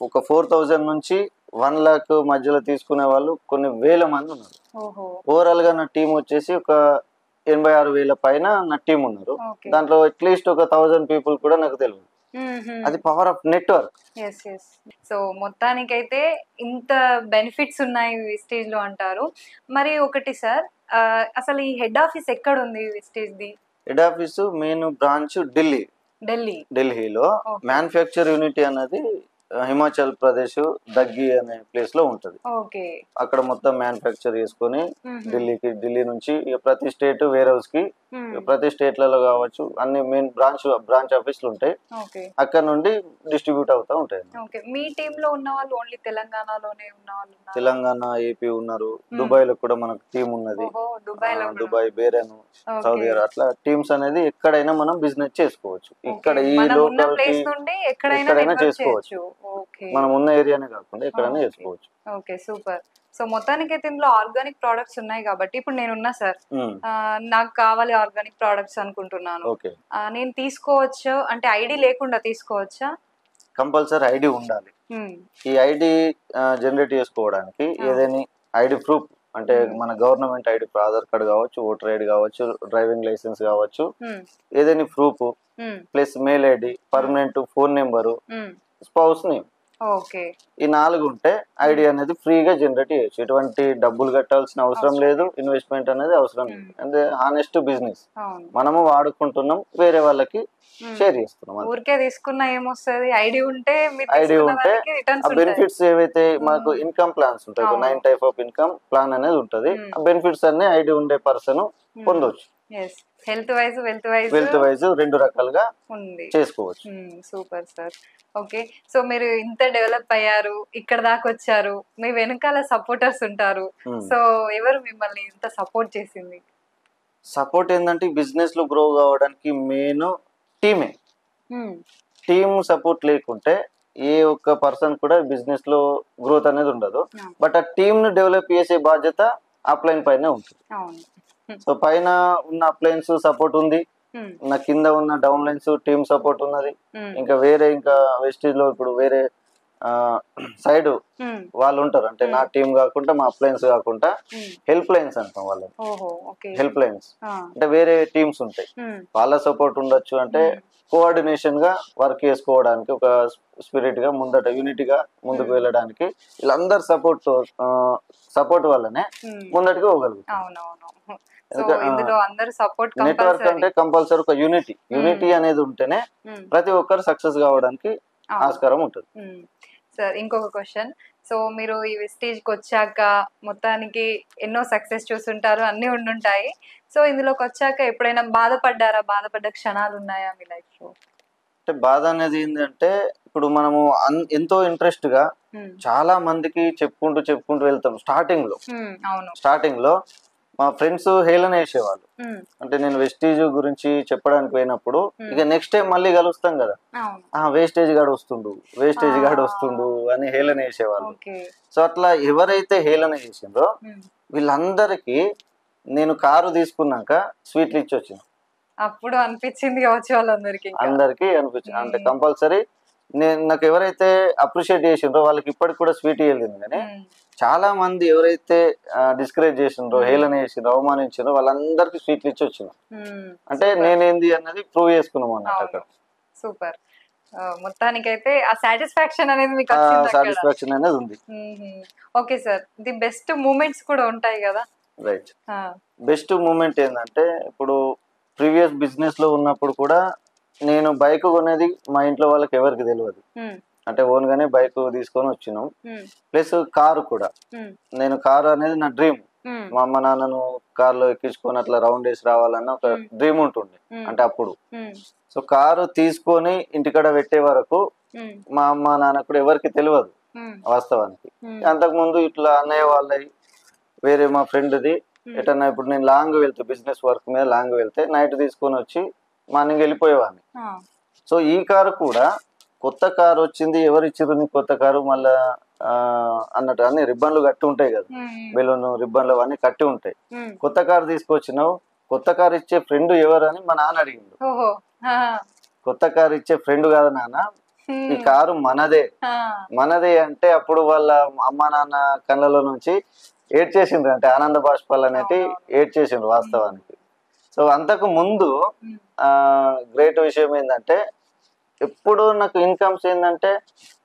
ఒక 4,000 నుంచి 1 lakh మధ్యలో తీసుకునే వాళ్ళు కొన్ని వేల మంది ఉన్నారు. ఓవరాల్ గా నా టీం వచ్చేసి ఒక 86,000 పైన నా టీం ఉన్నారు. దాంట్లో అట్లీస్ట్ ఒక 1,000 పీపుల్ కూడా నాకు తెలియదు. అది పవర్ ఆఫ్ నెట్వర్క్. సో మొత్తానికైతే ఇంత బెనిఫిట్స్ ఉన్నాయి విస్టేజ్ లో అంటారు. మరి ఒకటి సార్, అసలు ఈ హెడ్ ఆఫీస్ ఎక్కడ ఉంది విస్టేజ్ ది? హెడ్ ఆఫీస్ మెయిన్ బ్రాంచ్ ఢిల్లీలో. మ్యానుఫ్యాక్చర్ యూనిటీ అనేది హిమాచల్ ప్రదేశ్ దగ్గి అనే ప్లేస్ లో ఉంటది. అక్కడ మొత్తం మ్యానుఫ్యాక్చర్ చేసుకుని ఢిల్లీ నుంచి ప్రతి స్టేట్ వేర్ హౌస్ కి, ప్రతి స్టేట్లలో కావచ్చు అన్ని మెయిన్ బ్రాంచ్ ఆఫీసులు ఉంటాయి. అక్కడ నుండి డిస్ట్రిబ్యూట్ అవుతా ఉంటాయి. మీ టీమ్ లో ఉన్న వాళ్ళు ఓన్లీ తెలంగాణలోనే ఉన్న వాళ్ళు? తెలంగాణ, ఏపీ ఉన్నారు. దుబాయ్ లో కూడా మనకు టీం ఉన్నది. దుబాయ్, బేరన్, సౌదీ అరేబియా, అట్లా టీమ్స్ అనేది ఎక్కడైనా మనం బిజినెస్ చేసుకోవచ్చు. ఇక్కడ ఈ లోకల్ ఎక్కడైనా చేసుకోవచ్చు. మనం ఉన్న ఏరియానే కాకుండా ఎక్కడైనా చేసుకోవచ్చు. Okay, super. సో మొత్తానికి అయితే ఇందులో ఆర్గానిక్ ప్రొడక్ట్స్ ఉన్నాయి కాబట్టి ఇప్పుడు నేనున్నా సార్, నాకు కావాలి ఆర్గానిక్ ప్రొడక్ట్స్ అనుకుంటున్నాను, నేను తీసుకోవచ్చు అంటే ఐడి లేకుండా తీసుకోవచ్చా? కంపల్సరీ ఐడి ఉండాలి. ఈ ఐడి జనరేట్ చేసుకోవడానికి ఏదైనా ఐడి ప్రూఫ్ అంటే మన గవర్నమెంట్ ఐడి, ఆధార్ కార్డు కావచ్చు, ఓటర్ ఐడి కావచ్చు, డ్రైవింగ్ లైసెన్స్ కావచ్చు, ఏదైనా proof plus mail ID, permanent phone number, spouse name, ఈ 4 ఉంటే ఐడి అనేది ఫ్రీగా జనరేట్ చేయొచ్చు. ఎటువంటి డబ్బులు కట్టాల్సిన అవసరం లేదు, ఇన్వెస్ట్మెంట్ అనేది అవసరం లేదు. అంటే హానెస్ట్ బిజినెస్ మనము వాడుకుంటున్నాం, వేరే వాళ్ళకి షేర్ చేస్తున్నాం. ఊరికే తీసుకున్నా ఏమొస్తుంది, ఐడి ఉంటే ఆ బెనిఫిట్స్ ఏవైతే మాకు ఇన్కమ్ ప్లాన్స్ ఉంటాయి, 9 టైప్ ఆఫ్ ఇన్కమ్ ప్లాన్ అనేది ఉంటది. ఆ బెనిఫిట్స్ అన్ని ఐడి ఉండే పర్సన్ పొందొచ్చు. హెల్త్ వైజ్ 2 రకాలుగా చేసుకోవచ్చు. Super sir. ఓకే, సో మీరు ఇంత డెవలప్ అయ్యారు, ఇక్కడ దాకా వచ్చారు, మీ వెనకాల సపోర్టర్స్ ఉంటారు. సో ఎవరు మిమ్మల్ని ఇంత సపోర్ట్ చేసింది? సపోర్ట్ ఏంటంటే బిజినెస్ లో గ్రో కావడానికి మెయిన్ టీమే. టీమ్ సపోర్ట్ లేకుంటే ఏ ఒక్క పర్సన్ కూడా బిజినెస్ లో గ్రోత్ అనేది ఉండదు. బట్ ఆ టీమ్ ను డెవలప్ చేసే బాధ్యత అప్లైన్ పైన ఉంటుంది. సో పైన ఉన్న అప్లైన్స్ సపోర్ట్ ఉంది, నా కింద ఉన్న డౌన్ లైన్స్ టీమ్ సపోర్ట్ ఉన్నది. ఇంకా వెస్టేజ్ లో ఇప్పుడు వేరే సైడ్ వాళ్ళు ఉంటారు. అంటే నా టీం కాకుండా, మా అప్లైన్స్ కాకుండా హెల్ప్ లైన్స్ అంటాం వాళ్ళని. హెల్ప్ లైన్స్ అంటే వేరే టీమ్స్ ఉంటాయి, వాళ్ళ సపోర్ట్ ఉండొచ్చు. అంటే కోఆర్డినేషన్ గా వర్క్ చేసుకోవడానికి, ఒక స్పిరిట్ గా ముందట యూనిటీగా ముందుకు వెళ్ళడానికి వీళ్ళందరు సపోర్ట్ వల్లనే ముందటికి పోగలుగుతాం. నెట్వర్క్ అంటే కంపల్సరీ ఒక యూనిటీ అనేది ఉంటేనే ప్రతి ఒక్కరు సక్సెస్ కావడానికి ఆస్కారం ఉంటుంది. సార్ ఇంకొక క్వశ్చన్, సో మీరు ఈ స్టేజ్కి వచ్చాక మొత్తానికి ఎన్నో సక్సెస్ చూస్తుంటారు, అన్నీ ఉండుంటాయి. సో ఇందులోకి వచ్చాక ఎప్పుడైనా బాధపడ్డారా? బాధపడ్డ క్షణాలు ఉన్నాయా మీ లైఫ్ లో? అంటే బాధ అనేది ఏంటంటే ఇప్పుడు మనము ఎంతో ఇంట్రెస్ట్ గా చాలా మందికి చెప్పుకుంటూ వెళ్తాం. స్టార్టింగ్ లో మా ఫ్రెండ్స్ హేళన వేసేవాళ్ళు. అంటే నేను వెస్టేజ్ గురించి చెప్పడానికి పోయినప్పుడు ఇక నెక్స్ట్ టైం మళ్ళీ కలుస్తాం కదా, వేస్టేజ్ గాడు వస్తుండు అని హేళన వేసేవాళ్ళు. సో అట్లా ఎవరైతే హేళన చేసిండ్రో వీళ్ళందరికీ నేను కారు తీసుకున్నాక స్వీట్లు ఇచ్చి వచ్చిన. అప్పుడు అనిపించింది కావచ్చు వాళ్ళందరికీ, అనిపించింది. అంటే కంపల్సరీ నాకు ఎవరైతే అప్రిషియేట్ చేసిండ్రో వాళ్ళకి ఇప్పటికి కూడా స్వీట్ ఇవ్వలేదు. కానీ చాలా మంది ఎవరైతే డిస్కరేజ్ చేసిండ్రో, హేళన చేసిండ్రో, అవమానించిండ్రో వాళ్ళందరికీ స్వీట్లు ఇచ్చి వచ్చిన. అంటే నేనేంది అన్నది ప్రూవ్ చేసుకున్నాం అన్నట్టు అక్కడ. సూపర్. మొత్తానికైతే ఆ సాటిస్ఫాక్షన్ అనేది మీకు సాటిస్ఫాక్షన్ అనేది ఉంది. Okay sir, the best moments కూడా ఉంటాయి కదా? రైట్. బెస్ట్ మూమెంట్ ఏంటంటే ఇప్పుడు ప్రీవియస్ బిజినెస్ లో ఉన్నప్పుడు కూడా నేను బైక్ కొనేది మా ఇంట్లో వాళ్ళకి ఎవరికి తెలియదు. అంటే ఓన్ గానే బైక్ తీసుకొని వచ్చినాం. ప్లస్ కారు కూడా, నేను కారు అనేది నా డ్రీమ్. మా అమ్మ నాన్నను కార్లో ఎక్కించుకొని అట్లా రౌండ్ వేసి రావాలన్న ఒక డ్రీమ్ ఉంటుండే అంటే అప్పుడు. సో కారు తీసుకొని ఇంటికాడ పెట్టే వరకు మా అమ్మ నాన్న కూడా ఎవరికి తెలియదు వాస్తవానికి. అంతకు ముందు ఇట్లా అన్నయ్య వాళ్ళవి వేరే మా ఫ్రెండ్ది ఎటన్నా ఇప్పుడు నేను లాంగ్ వెళ్తే, బిజినెస్ వర్క్ మీద లాంగ్ వెళ్తే నైట్ తీసుకొని వచ్చి మార్నింగ్ వెళ్ళిపోయేవాడిని. సో ఈ కారు కూడా కొత్త కారు వచ్చింది, ఎవరు ఇచ్చిర్రు నీకు కొత్త కారు మళ్ళా అన్నట్టు అన్ని రిబ్బన్లు కట్టి ఉంటాయి కదా, బెలూన్ రిబ్బన్లు అవన్నీ కట్టి ఉంటాయి. కొత్త కారు తీసుకొచ్చినావు, కొత్త కారు ఇచ్చే ఫ్రెండ్ ఎవరు అని మా నాన్న అడిగిండు. ఓహో కొత్త కారు ఇచ్చే ఫ్రెండ్ కాదు నాన్న, ఈ కారు మనదే. మనదే అంటే అప్పుడు వాళ్ళ అమ్మ నాన్న కళ్ళలో నుంచి ఏడ్చేసిండ్రు, అంటే ఆనంద బాష్పాలు అనేటి ఏడ్చేసిండ్రు వాస్తవానికి. సో అంతకు ముందు గ్రేట్ విషయం ఏంటంటే ఎప్పుడు నాకు ఇన్కమ్స్ ఏంటంటే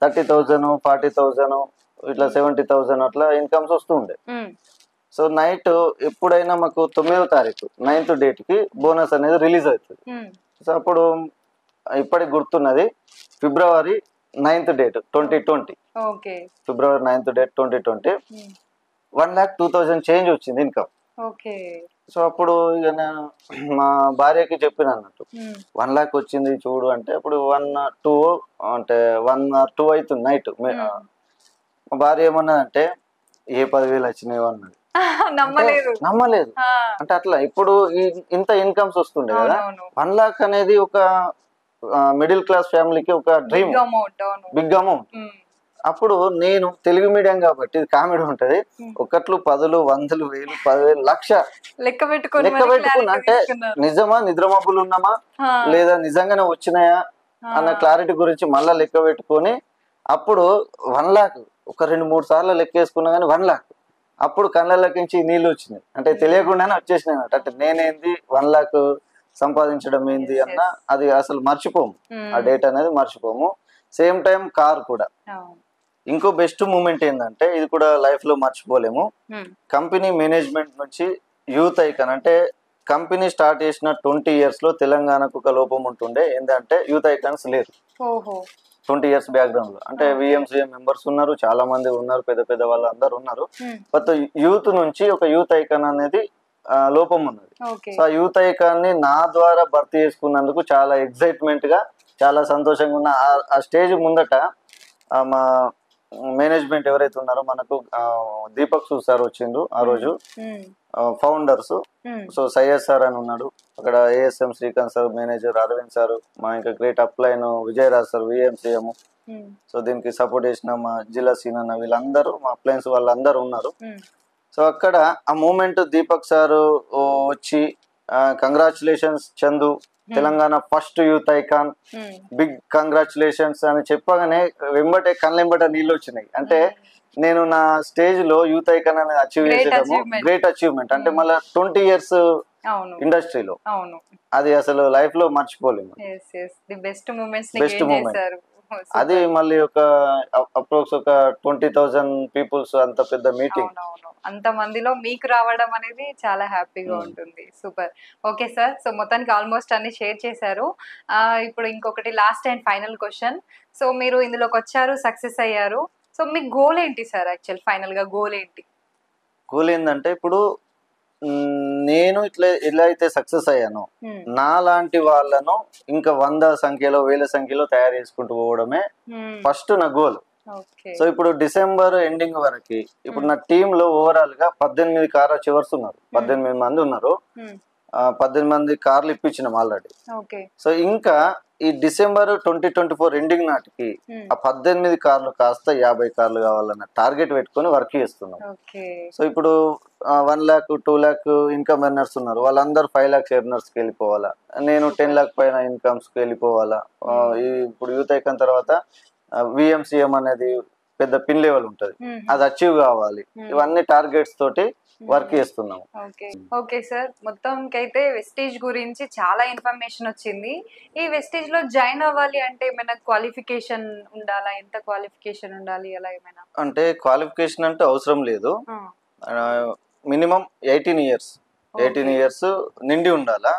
30,000 40,000 ఇట్లా 70,000 అట్లా ఇన్కమ్స్ వస్తుండే. సో నైట్ ఎప్పుడైనా మాకు 9వ తారీఖు 9th డేట్ కి బోనస్ అనేది రిలీజ్ అవుతుంది. సో అప్పుడు ఇప్పటికి గుర్తున్నది ఫిబ్రవరి 9th డేట్ 2020, ఫిబ్రవరి 9th డేట్ 2020 1,02,000 చేంజ్ వచ్చింది ఇన్కమ్. సో అప్పుడు ఇక నేను మా భార్యకి చెప్పిన అన్నట్టు 1 lakh వచ్చింది చూడు అంటే, అప్పుడు 1 2 అంటే 1 or 2 అవుతుంది నైట్. మా భార్య ఏమన్నదంటే ఏ 10,000 వచ్చినాయో అన్నది. నమ్మలేదు. అంటే అట్లా ఇప్పుడు ఇంత ఇన్కమ్స్ వస్తుండే కదా. 1 lakh అనేది ఒక మిడిల్ క్లాస్ ఫ్యామిలీకి ఒక డ్రీమ్, బిగ్ అమౌంట్. అప్పుడు నేను తెలుగు మీడియం కాబట్టి కామెడీ ఉంటది, ఒకట్లు 10, 100, 1000, 10,000, 1,00,000 లెక్క పెట్టుకున్నా. అంటే నిజమా నిద్రమబ్బులు ఉన్నామా లేదా నిజంగానే వచ్చినాయా అన్న క్లారిటీ గురించి మళ్ళా లెక్క పెట్టుకొని అప్పుడు 1 lakh ఒక 2-3 సార్లు లెక్కేసుకున్నా కానీ 1 lakh అప్పుడు కళ్ళకి నీళ్ళు వచ్చినాయి. అంటే తెలియకుండానే వచ్చేసినాయి. అంటే నేనేంది 1 lakh సంపాదించడం ఏంది అన్న అది అసలు మర్చిపోము, ఆ డేట్ అనేది మర్చిపోము. సేమ్ టైం కార్ కూడా. ఇంకో బెస్ట్ మూమెంట్ ఏంటంటే ఇది కూడా లైఫ్ లో మర్చిపోలేము, కంపెనీ మేనేజ్మెంట్ నుంచి యూత్ ఐకాన్ అంటే కంపెనీ స్టార్ట్ చేసిన 20 years లో తెలంగాణకు ఒక లోపం ఉంటుండే, ఏంటంటే యూత్ ఐకాన్స్ లేరు. 20 years బ్యాక్గ్రౌండ్ లో అంటే విఎంసీఎం మెంబర్స్ ఉన్నారు, చాలా మంది ఉన్నారు, పెద్ద పెద్ద వాళ్ళు అందరు ఉన్నారు. బట్ యూత్ నుంచి ఒక యూత్ ఐకాన్ అనేది లోపం ఉన్నది. సో ఆ యూత్ ఐకాన్ ని నా ద్వారా భర్తీ చేసుకున్నందుకు చాలా ఎక్సైట్మెంట్ గా చాలా సంతోషంగా ఉన్న. ఆ స్టేజ్ ముందట మా మేనేజ్మెంట్ ఎవరైతే ఉన్నారో మనకు దీపక్ సార్ వచ్చిండు ఆ రోజు, ఫౌండర్స్. సో సయ్యద్ సార్ అని ఉన్నాడు అక్కడ, ASM Srikanth sir manager, Aravind sir, మా ఇంకా great upline Vijayaraj sir VMCM. So దీనికి సపోర్ట్ చేసిన మా జిల్లా సీన్ అన్న, వీళ్ళందరూ మా అప్లయన్స్ వాళ్ళందరూ ఉన్నారు. సో అక్కడ ఆ మూమెంట్ దీపక్ సార్ వచ్చి congratulations Chandu, Telangana first youth icon, big congratulations అని చెప్పగానే వెంబటే కళ్ళెంబట నీళ్ళు వచ్చినాయి. అంటే నేను నా స్టేజ్ లో యూత్ ఐకాన్ అనేది అచీవ్ చేసేటము గ్రేట్ అచీవ్మెంట్. అంటే మళ్ళీ 20 years ఇండస్ట్రీలో అది అసలు లైఫ్ లో మర్చిపోలేము. బెస్ట్ మూమెంట్ అది. మళ్ళీ ఒక అప్రోక్స్ ఒక 20,000 పీపుల్స్, అంత పెద్ద మీటింగ్, అంత మందిలో మీకు రావడం అనేది చాలా హ్యాపీగా ఉంటుంది. సూపర్. ఓకే సార్, సో మొత్తానికి ఆల్మోస్ట్ అన్ని షేర్ చేశారు. ఇప్పుడు ఇంకొకటి last and final question. So మీరు ఇందులోకి వచ్చారు, సక్సెస్ అయ్యారు. సో మీ గోల్ ఏంటి సార్? యాక్చువల్ ఫైనల్ గా గోల్ ఏంటి? గోల్ ఏంటంటే ఇప్పుడు నేను ఇలా అయితే సక్సెస్ అయ్యాను, నా లాంటి వాళ్ళను ఇంకా 100 సంఖ్యలో 1000 సంఖ్యలో తయారు చేసుకుంటూ పోవడమే ఫస్ట్ నా గోల్. సో ఇప్పుడు డిసెంబర్ ఎండింగ్ వరకు ఇప్పుడు నా టీమ్ లో ఓవరాల్ గా 18 కార్ అచీవర్స్ ఉన్నారు, 18 మంది ఉన్నారు. 18 మంది కార్లు ఇప్పించినాం ఆల్రెడీ. సో ఇంకా ఈ డిసెంబర్ 2024 ఎండింగ్ నాటికి ఆ 18 కార్లు కాస్త 50 కార్లు కావాలన్న టార్గెట్ పెట్టుకుని వర్క్ చేస్తున్నాం. సో ఇప్పుడు 1 lakh 2 lakh ఇన్కమ్ ఎర్నర్స్ ఉన్నారు, వాళ్ళందరూ 5 lakhs ఎర్నర్స్ కి వెళ్ళిపోవాలా, నేను 10 lakh పైన ఇన్కమ్స్ కి వెళ్ళిపోవాలా. ఇప్పుడు యూత్ ఐకాన్ తర్వాత విఎంసీఎం అనేది పెద్ద పిన్ లెవెల్ ఉంటది, అది అచీవ్ కావాలి. ఇవన్నీ టార్గెట్స్ తోటి వర్క్ చేస్తున్నాం. ఓకే సార్, మొత్తంకి అయితే వెస్టేజ్ గురించి చాలా ఇన్ఫర్మేషన్ వచ్చింది. ఈ వెస్టేజ్ లో జాయిన్ అవ్వాలి అంటే ఏమైనా క్వాలిఫికేషన్ ఉండాలా? ఎంత క్వాలిఫికేషన్ ఉండాలి అలా ఏమైనా? అంటే క్వాలిఫికేషన్ అంటే అవసరం లేదు, మినిమం 18 years నిండి ఉండాలా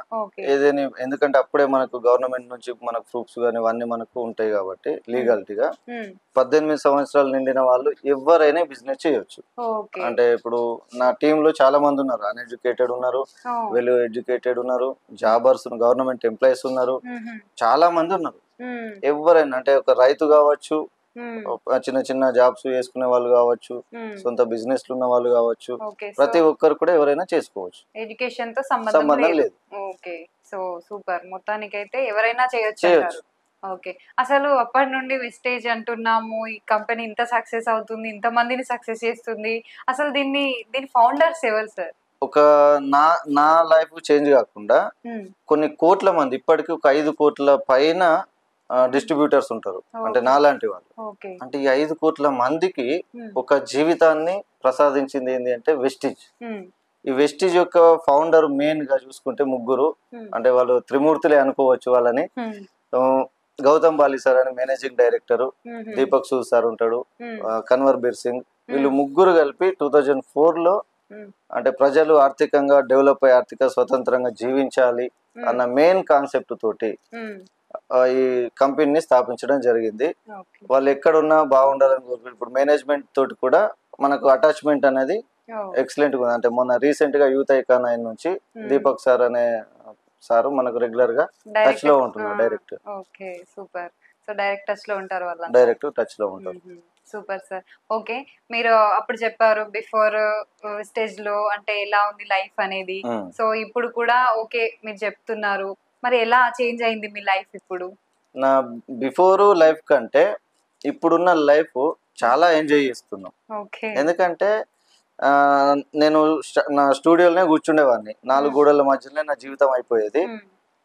ఏదైనా. ఎందుకంటే అప్పుడే మనకు గవర్నమెంట్ నుంచి మనకు ప్రూఫ్స్ కానీ ఇవన్నీ మనకు ఉంటాయి కాబట్టి లీగాలిటీగా 18 సంవత్సరాలు నిండిన వాళ్ళు ఎవరైనా బిజినెస్ చేయొచ్చు. అంటే ఇప్పుడు నా టీమ్ లో చాలా మంది ఉన్నారు, అన్ఎడ్యుకేటెడ్ ఉన్నారు, వెల్ ఎడ్యుకేటెడ్ ఉన్నారు, జాబర్స్, గవర్నమెంట్ ఎంప్లాయీస్ ఉన్నారు, చాలా మంది ఉన్నారు. ఎవరైనా అంటే ఒక రైతు కావచ్చు, చిన్న చిన్న జాబ్స్ చేసుకునే వాళ్ళు కావచ్చు, సొంత బిజినెస్ ఉన్న వాళ్ళు కావచ్చు, ప్రతి ఒక్కరు కూడా ఎవరైనా చేసుకోవచ్చు, ఎడ్యుకేషన్ తో సంబంధం లేదు. Okay, so super. మొత్తానికైతే ఎవరైనా చేయొచ్చు. ఓకే, అసలు అప్పటి నుండి వెస్టేజ్ అంటున్నాము, ఈ కంపెనీ ఇంత సక్సెస్ అవుతుంది, ఇంత మందిని సక్సెస్ చేస్తుంది, అసలు దీని ఫౌండర్స్ ఎవరు సార్? ఒక నా నా లైఫ్ చేంజ్ కాకుండా కొన్ని కోట్ల మంది, ఇప్పటికీ ఒక 5 కోట్ల పైన డిస్ట్రిబ్యూటర్స్ ఉంటారు, అంటే నాలాంటి వాళ్ళు. అంటే ఈ 5 కోట్ల మందికి ఒక జీవితాన్ని ప్రసాదించింది ఏంటి అంటే వెస్టిజ్. ఈ వెస్టిజ్ యొక్క ఫౌండర్ మెయిన్ గా చూసుకుంటే ముగ్గురు, అంటే వాళ్ళు త్రిమూర్తులే అనుకోవచ్చు వాళ్ళని. గౌతమ్ బాలి సార్ అని managing director, Deepak Sood sir ఉంటాడు, కన్వర్ బీర్ సింగ్. వీళ్ళు ముగ్గురు కలిపి 2004 లో అంటే ప్రజలు ఆర్థికంగా డెవలప్ అయ్యి ఆర్థిక స్వతంత్రంగా జీవించాలి అన్న మెయిన్ కాన్సెప్ట్ తోటి ఈ కంపెనీని స్థాపించడం జరిగింది. వాళ్ళు ఎక్కడున్నా బాగుండాలని కోరుకుంటారు. ఇప్పుడు మేనేజ్మెంట్ తోటి కూడా మనకు అటాచ్మెంట్ అనేది ఎక్సలెంట్ గా ఉంది. అంటే మొన్న రీసెంట్ గా యూత్ ఐకాన్ అయిన నుంచి దీపక్ సార్ అనే సార్ మనకు రెగ్యులర్ గా టచ్ లో ఉంటున్నారు. Direct super. So direct touch లో ఉంటారు వాళ్ళ, డైరెక్ట్ టచ్ లో ఉంటారు. Super sir. ఓకే, మీరు అప్పుడు చెప్పారు బిఫోర్ స్టేజ్ లో అంటే ఎలా ఉంది లైఫ్ అనేది. సో ఇప్పుడు కూడా ఓకే మీరు చెప్తున్నారు, మరి ఎలా చేంజ్ అయింది మీ లైఫ్ ఇప్పుడు? నా బిఫోర్ లైఫ్ కంటే ఇప్పుడున్న లైఫ్ చాలా ఎంజాయ్ చేస్తున్నాం. ఎందుకంటే నేను నా స్టూడియోలోనే కూర్చుండేవాడిని, 4 గోడల మధ్యలోనే నా జీవితం అయిపోయేది.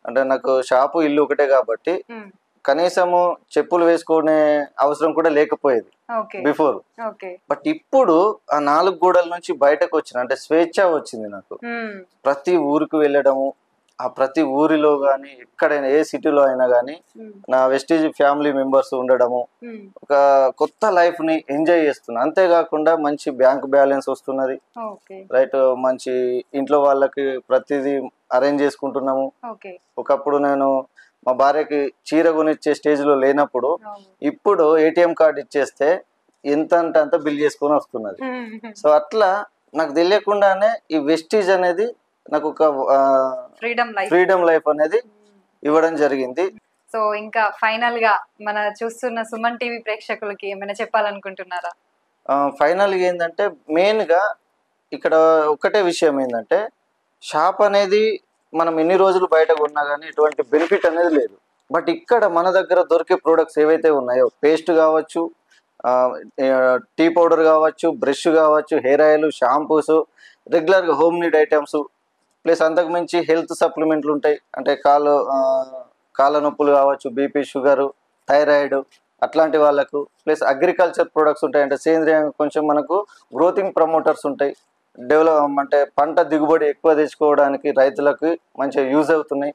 అంటే నాకు షాపు ఇల్లు ఒకటే కాబట్టి కనీసము చెప్పులు వేసుకునే అవసరం కూడా లేకపోయేది బిఫోర్. బట్ ఇప్పుడు ఆ 4 గోడల నుంచి బయటకు వచ్చిన అంటే స్వేచ్ఛ వచ్చింది నాకు. ప్రతి ఊరికి వెళ్ళడము, ఆ ప్రతి ఊరిలో గానీ ఎక్కడైనా ఏ సిటీలో అయినా కానీ నా వెస్టీజ్ ఫ్యామిలీ మెంబర్స్ ఉండడము, ఒక కొత్త లైఫ్ ని ఎంజాయ్ చేస్తున్నా. అంతేకాకుండా మంచి బ్యాంక్ బ్యాలెన్స్ వస్తున్నది, రైట్, మంచి ఇంట్లో వాళ్ళకి ప్రతిదీ అరేంజ్ చేసుకుంటున్నాము. ఒకప్పుడు నేను మా భార్యకి చీర కొనిచ్చే స్టేజ్ లో లేనప్పుడు ఇప్పుడు ఏటీఎం కార్డు ఇచ్చేస్తే ఎంత అంటే అంత బిల్ చేసుకొని వస్తున్నది. సో అట్లా నాకు తెలియకుండానే ఈ వెస్టీజ్ అనేది నాకు ఒక ఫ్రీడమ్ లైఫ్ అనేది ఇవ్వడం జరిగింది. సో ఇంకా ఫైనల్ గా మన చూస్తున్న సుమన్ టీవీ ప్రేక్షకులకి ఏమైనా చెప్పాలనుకుంటున్నారా? ఫైనల్ గా ఏంటంటే మెయిన్ గా ఇక్కడ ఒకటే విషయం ఏంటంటే, షాప్ అనేది మనం ఎన్ని రోజులు బయట కొన్నా కానీ ఎటువంటి బెనిఫిట్ అనేది లేదు. బట్ ఇక్కడ మన దగ్గర దొరికే ప్రొడక్ట్స్ ఏవైతే ఉన్నాయో, పేస్ట్ కావచ్చు, టీ పౌడర్ కావచ్చు, బ్రష్ కావచ్చు, హెయిర్ ఆయిల్, షాంపూస్, రెగ్యులర్గా హోమ్ నీడ్ ఐటమ్స్, ప్లస్ అంతకుమించి హెల్త్ సప్లిమెంట్లు ఉంటాయి. అంటే కాళ్ళ నొప్పులు కావచ్చు, బీపీ, షుగరు, థైరాయిడ్ అట్లాంటి వాళ్ళకు, ప్లస్ అగ్రికల్చర్ ప్రొడక్ట్స్ ఉంటాయి. అంటే సేంద్రియంగా కొంచెం మనకు గ్రోతింగ్ ప్రమోటర్స్ ఉంటాయి. డెవలప్ అంటే పంట దిగుబడి ఎక్కువ తెచ్చుకోవడానికి రైతులకు మంచిగా యూజ్ అవుతున్నాయి.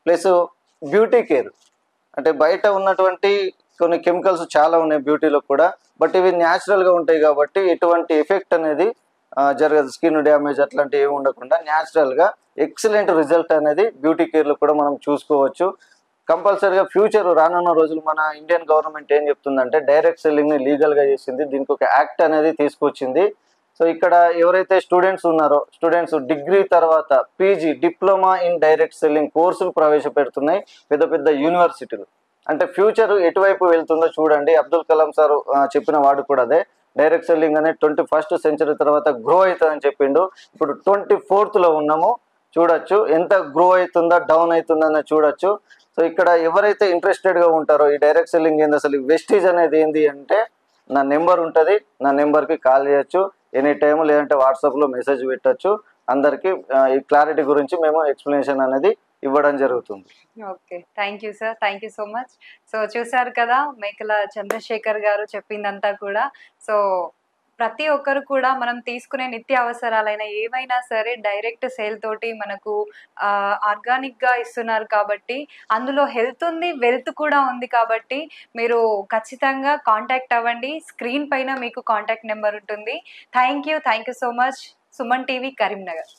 ప్లస్ బ్యూటీ కేర్, అంటే బయట ఉన్నటువంటి కొన్ని కెమికల్స్ చాలా ఉన్నాయి బ్యూటీలో కూడా, బట్ ఇవి న్యాచురల్గా ఉంటాయి కాబట్టి ఎటువంటి ఎఫెక్ట్ అనేది జరగదు. స్కిన్ డ్యామేజ్ అట్లాంటివి ఏమి ఉండకుండా న్యాచురల్గా ఎక్సలెంట్ రిజల్ట్ అనేది బ్యూటీ కేర్లో కూడా మనం చూసుకోవచ్చు. కంపల్సరీగా ఫ్యూచర్ రానున్న రోజులు మన ఇండియన్ గవర్నమెంట్ ఏం చెప్తుందంటే డైరెక్ట్ సెల్లింగ్ని లీగల్గా చేసింది, దీనికి ఒక యాక్ట్ అనేది తీసుకొచ్చింది. సో ఇక్కడ ఎవరైతే స్టూడెంట్స్ ఉన్నారో, స్టూడెంట్స్ డిగ్రీ తర్వాత PG, diploma in direct selling కోర్సులు ప్రవేశపెడుతున్నాయి పెద్ద పెద్ద యూనివర్సిటీలు. అంటే ఫ్యూచర్ ఎటువైపు వెళ్తుందో చూడండి. అబ్దుల్ కలాం సార్ చెప్పిన వాడు కూడా అదే, డైరెక్ట్ సెల్లింగ్ అనేది 21st సెంచరీ తర్వాత గ్రో అవుతుందని చెప్పిండు. ఇప్పుడు 24th లో ఉన్నాము, చూడొచ్చు ఎంత గ్రో అవుతుందా డౌన్ అవుతుందా చూడొచ్చు. సో ఇక్కడ ఎవరైతే ఇంట్రెస్టెడ్గా ఉంటారో ఈ డైరెక్ట్ సెల్లింగ్ ఏంది, అసలు వెస్టీజ్ అనేది ఏంది అంటే నా నెంబర్ ఉంటుంది, నా నెంబర్కి కాల్ చేయొచ్చు ఎనీ టైం, లేదంటే వాట్సాప్లో మెసేజ్ పెట్టచ్చు. అందరికీ ఈ క్లారిటీ గురించి మేము ఎక్స్ప్లెనేషన్ అనేది ఇవ్వడం జరుగుతుంది. Okay, thank you sir, thank you so much. So చూసారు కదా మేకల చంద్రశేఖర్ గారు చెప్పిందంతా కూడా. సో ప్రతి ఒక్కరు కూడా మనం తీసుకునే నిత్య అవసరాలైన ఏవైనా సరే డైరెక్ట్ సేల్ తోటి మనకు ఆర్గానిక్గా ఇస్తున్నారు కాబట్టి అందులో హెల్త్ ఉంది, వెల్త్ కూడా ఉంది. కాబట్టి మీరు ఖచ్చితంగా కాంటాక్ట్ అవ్వండి, స్క్రీన్ పైన మీకు కాంటాక్ట్ నెంబర్ ఉంటుంది. Thank you so much. Suman TV, Karimnagar.